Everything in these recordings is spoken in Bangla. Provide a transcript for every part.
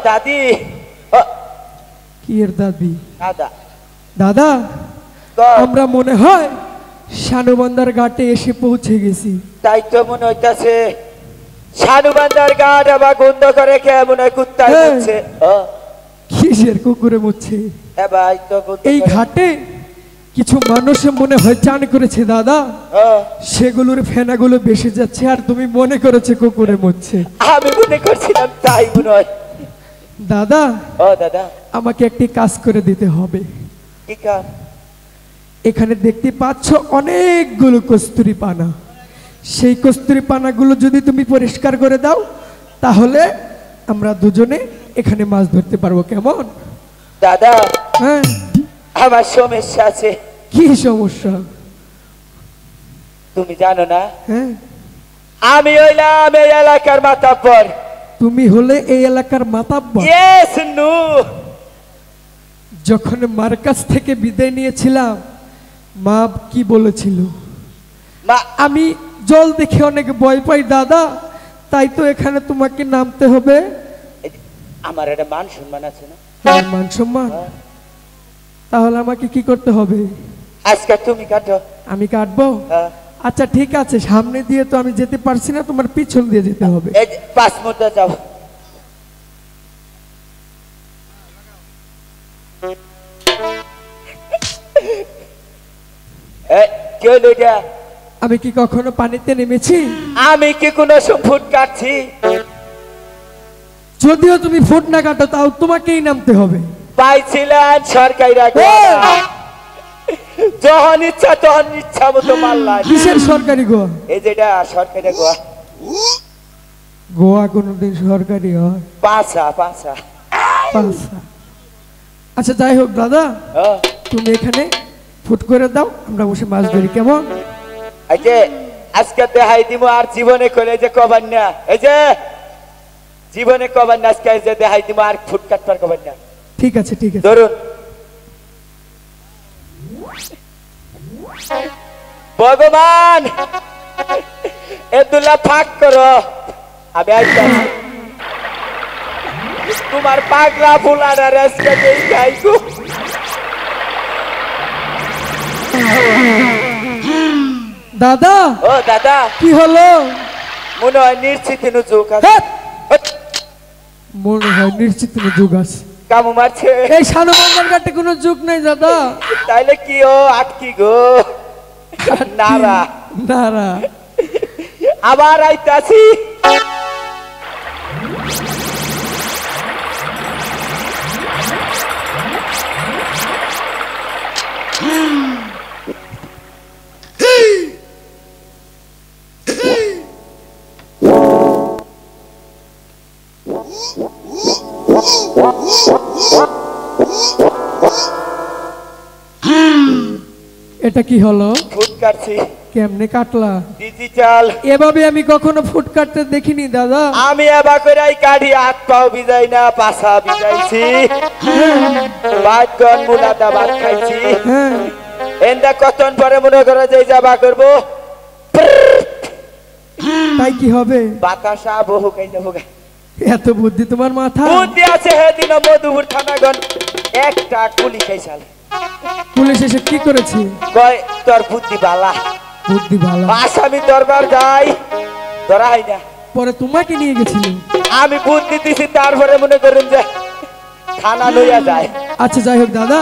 দাদি কি এর দাদি? দাদা দাদা আমরা মনে হয় শানুবান্দার ঘাটে এসে পৌঁছে গেছি। তাই তো মনে হইতাছে। শানুবান্দার ঘাট আবার গন্ধ করে কেমন হয় কুত্তায় মুছছে। কিসের কুকুরে মুছছে? ভাই তো এই ঘাটে কিছু মানুষ মনে হয় চান করেছে দাদা, সেগুলোর ফেনাগুলো বেশি যাচ্ছে আর তুমি মনে করেছে কুকুরে মুছছে। আমি মনে করছিলাম তাই মনে হয়। দাদা দাদা আমাকে একটি কাজ করে দিতে হবে। কি কাজ? এখানে দেখতে পাচ্ছ অনেকগুলো কস্তুরি পানা, সেই কস্তুরি পানাগুলো যদি তুমি পরিষ্কার করে দাও তাহলে আমরা দুজনে এখানে মাছ ধরতে পারবো। কেমন? দাদা হ্যাঁ আমার সমস্যা আছে। কি সমস্যা? তুমি জানো না? হ্যাঁ আমি হইলাম এই এলাকার মাতাব্বর। তুমি হলে এই এলাকার মাতাব্বর? Yes no. যখন মার কাছ থেকে বিদায় নিয়েছিলাম মা কি বলেছিল? মা আমি জল দেখে অনেক ভয় পাই দাদা, তাই তো এখানে তোমাকে নামতে হবে। আমার একটা মান সম্মান আছে না? মান সম্মান? তাহলে আমাকে কি করতে হবে? আজকে তুমি কাটো। আমি কাটবো? আচ্ছা ঠিক আছে, সামনে দিয়ে তো আমি যেতে পারছি না, তোমার পিছন দিয়ে যেতে হবে। এই 5 মিনিট যাও। কে লোটা? আমি কি কখনো পানিতে নেমেছি? আমি কি কোনো ফুট কাটছি? যদিও তুমি ফুট না কাটো তাও তোমাকেই নামতে হবে। পাইছিলেন সরকারি যখন ইচ্ছা তখন ইচ্ছা মতো মারলাম। কিসের সরকারি গোয়া? এই যেটা সরকারি গোয়া। গোয়া কোনদিন সরকারি হয়? পাঁচা পাঁচা পাঁচা। আচ্ছা যাই হোক দাদা, তুমি এখানে ফুট করে দাও, আমরা বসে মাছ ধরি। কেমন? আজকে দেখাই দিব আর জীবনে করে যে কবার না, এই যে জীবনে কবার না, আজকে যে দেখাই দিব আর ফুট কাটবার কবার না। ঠিক আছে ঠিক আছে, ধরুন। ভগবান এদুল্লা ফাঁক করো, আমি আইতাছি। তোমার পাগলা ফুলার আজকে দেখাই গো। দাদা। ও দাদা কি হলো? মনে হয় নিশ্চিত যুগ আছে। মনে হয় নিশ্চিত যুগ আছে। কামু মারছে এই সানু বান্দার কাটে কোনো যুগ নাই দাদা। তাইলে কি ও আটকি গো নারা নারা আবার আইতাছি এটা কি হলো? ফুট কাটছি কেমনে কাটলা? ডিজিটাল এভাবে আমি কখনো ফুট কাটতে দেখিনি দাদা। আমি এবার কইরাই কাঠি হাত পাও বিজাই না পাছা বিজাইছি বাদগন মুলাদা ভাত খাইছি হ্যাঁ এন্দা কতন পরে মনে করে যে যাবা করব তাই কি হবে? বাতাসা বহু খাই যাবো এত বুদ্ধি তোমার মাথা? বুদ্ধি আছে হেদিন মধুপুর থানাগণ একটা কুলি খাইছাল পুলিশ এসে কি করেছে? কয় তোর বুদ্ধি বালা বুদ্ধি ভালো। আসামি দরবার যাই ধরা হয় না পরে তোমাকে নিয়ে গেছিল। আমি বুদ্ধি দিছি তারপরে মনে করেন যে থানা লইয়া যায় আচ্ছা যাই হোক দাদা,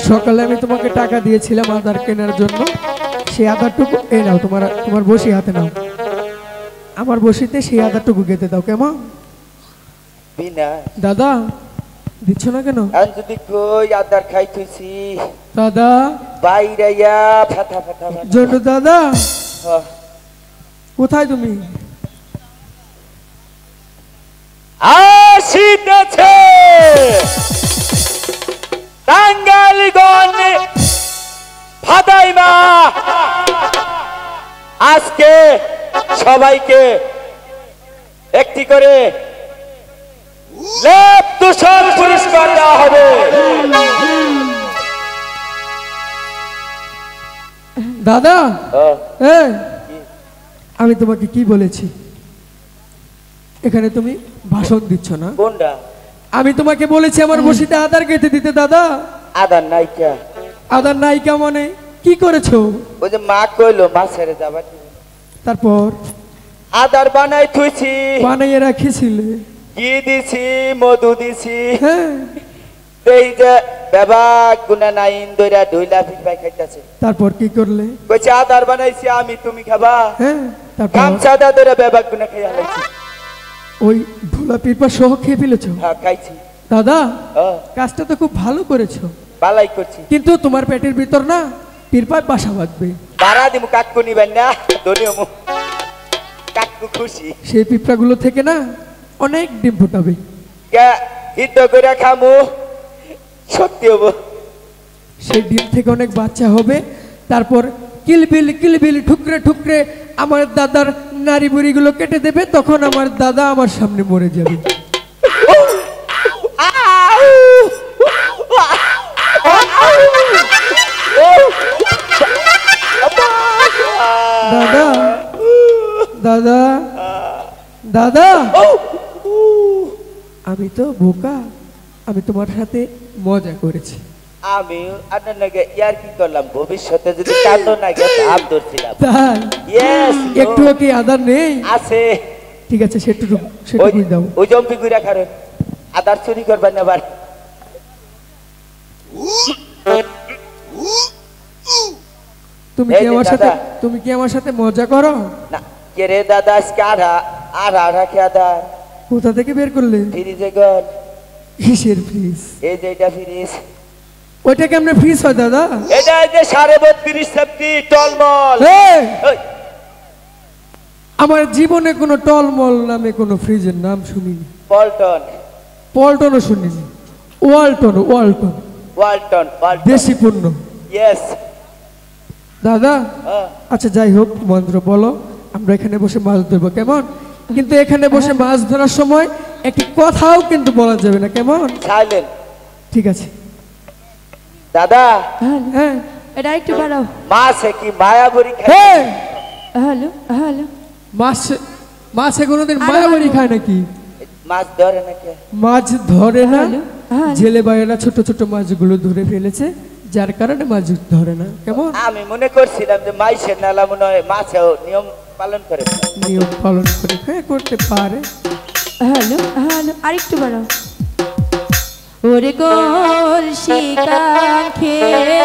সকালে আমি তোমাকে টাকা দিয়েছিলাম আদার কেনার জন্য, সেই আদারটুকু এই নাও, তোমার বসি হাতে নাও, আমার বসিতে সেই আদারটুকু গেতে দাও কেমন? বিনা দাদা দিচ্ছ না কেন? আর যদি কই আদার খাই তুইছি দাদা বাইরাইয়া ফাটা ফাটা জন্টু দাদা কোথায় তুমি? আসিতেছে টাঙ্গাইলগঞ্জ ফাদাইমা আজকে সবাইকে একটি করে লেপ তুষার পুরস্কার দেওয়া হবে। দাদা আমি তোমাকে কি বলেছি? এখানে তুমি ভাষণ দিচ্ছ না? কোনটা? আমি তোমাকে বলেছি আমার বসিতে আদার কেটে দিতে। দাদা আদার নাইকা আদার নায়িকা মানে কি করেছো? ওই যে মা কইলো মা ছেড়ে যাবা তারপর আদার বানাই থুইছি বানাইয়ে রাখিছিলে, কি দিছি মধু দিছি হ্যাঁ এই যে বাবা গুনা নাইন দইরা ঢইলা ফিপাই খাইতাছে। তারপর কি করলে? কইছে আদার বানাইছি আমি তুমি খাবা। হ্যাঁ তারপর গামছা দা দইরা বাবা গুনা খাইয়া লাইছি। ওই ধুলা পিপা সহ খেয়ে ফেলেছো? হ্যাঁ খাইছি। দাদা কাজটা তো খুব ভালো করেছো, বালাই করছি, কিন্তু তোমার পেটের ভিতর না পিরপায় বাসা বাঁধবে। বাড়া দিমু কাকু নিবেন না দলিও মু কাকু খুশি সেই পিঁপড়াগুলো থেকে না অনেক ডিম ফোটাবে। কে হিদ্ধ করে খামু সত্যি হবো, সেই ডিম থেকে অনেক বাচ্চা হবে, তারপর কিলবিল ঠুকরে ঠুকরে আমার দাদার নারী বুড়িগুলো কেটে দেবে, তখন আমার দাদা আমার সামনে মরে যাবে। দাদা দাদা দাদা আমি তো বোকা, আমি তোমার সাথে মজা করেছি। আমি আপনার নাকি ইয়ার কি করলাম, ভবিষ্যতে যদি কান্দ না গেছে আম ধরছিলাম। তাই ইয়েস একটু কি আদার নেই? আছে, ঠিক আছে সেটুকুই দাও। ওই জম্পি গুড়া খারে আদার চুরি করবেন আবার। তুমি কি আমার সাথে মজা করো না? কে রে দাদা আজকে আধা খেয়ে আদার কোথা থেকে বের করলে? ফ্রিজে গল। কিসের ফ্রিজ? এই যে এটা ফ্রিজ। ওইটা কেমনে ফ্রিজ হয় দাদা? এটা যে 32.5 সেফটি টলমল। আমার জীবনে কোনো টলমল নামে কোনো ফ্রিজের নাম শুনিনি। পল্টনও শুনিনি। ওয়ালটন দেশি পণ্য। ইয়েস দাদা আচ্ছা যাই হোক, মন্ত্র বলো, আমরা এখানে বসে মাছ ধরবো কেমন? কিন্তু এখানে বসে মাছ ধরার সময় একটি কথাও কিন্তু বলা যাবে না, কেমন? সাইলেন্ট। ঠিক আছে দাদা। হ্যাঁ এটা একটু বাড়াও। মাছে কি মায়াবরী খায়? হ্যালো হ্যালো মাছে কোনোদিন মায়াবরী খায় নাকি? মাছ ধরে নাকি? মাছ ধরে না, জেলে বাইরা ছোট ছোট মাছগুলো ধরে ফেলেছে, যার কারণে মাছ ধরে না, কেমন? আমি মনে করছিলাম যে মাইসের নালা মনে হয় মাছেও নিয়ম পালন করে। হ্যাঁ করতে পারে। হ্যালো আরেকটু বাড়াও। ওরে কলসি কাঙ্ক্ষে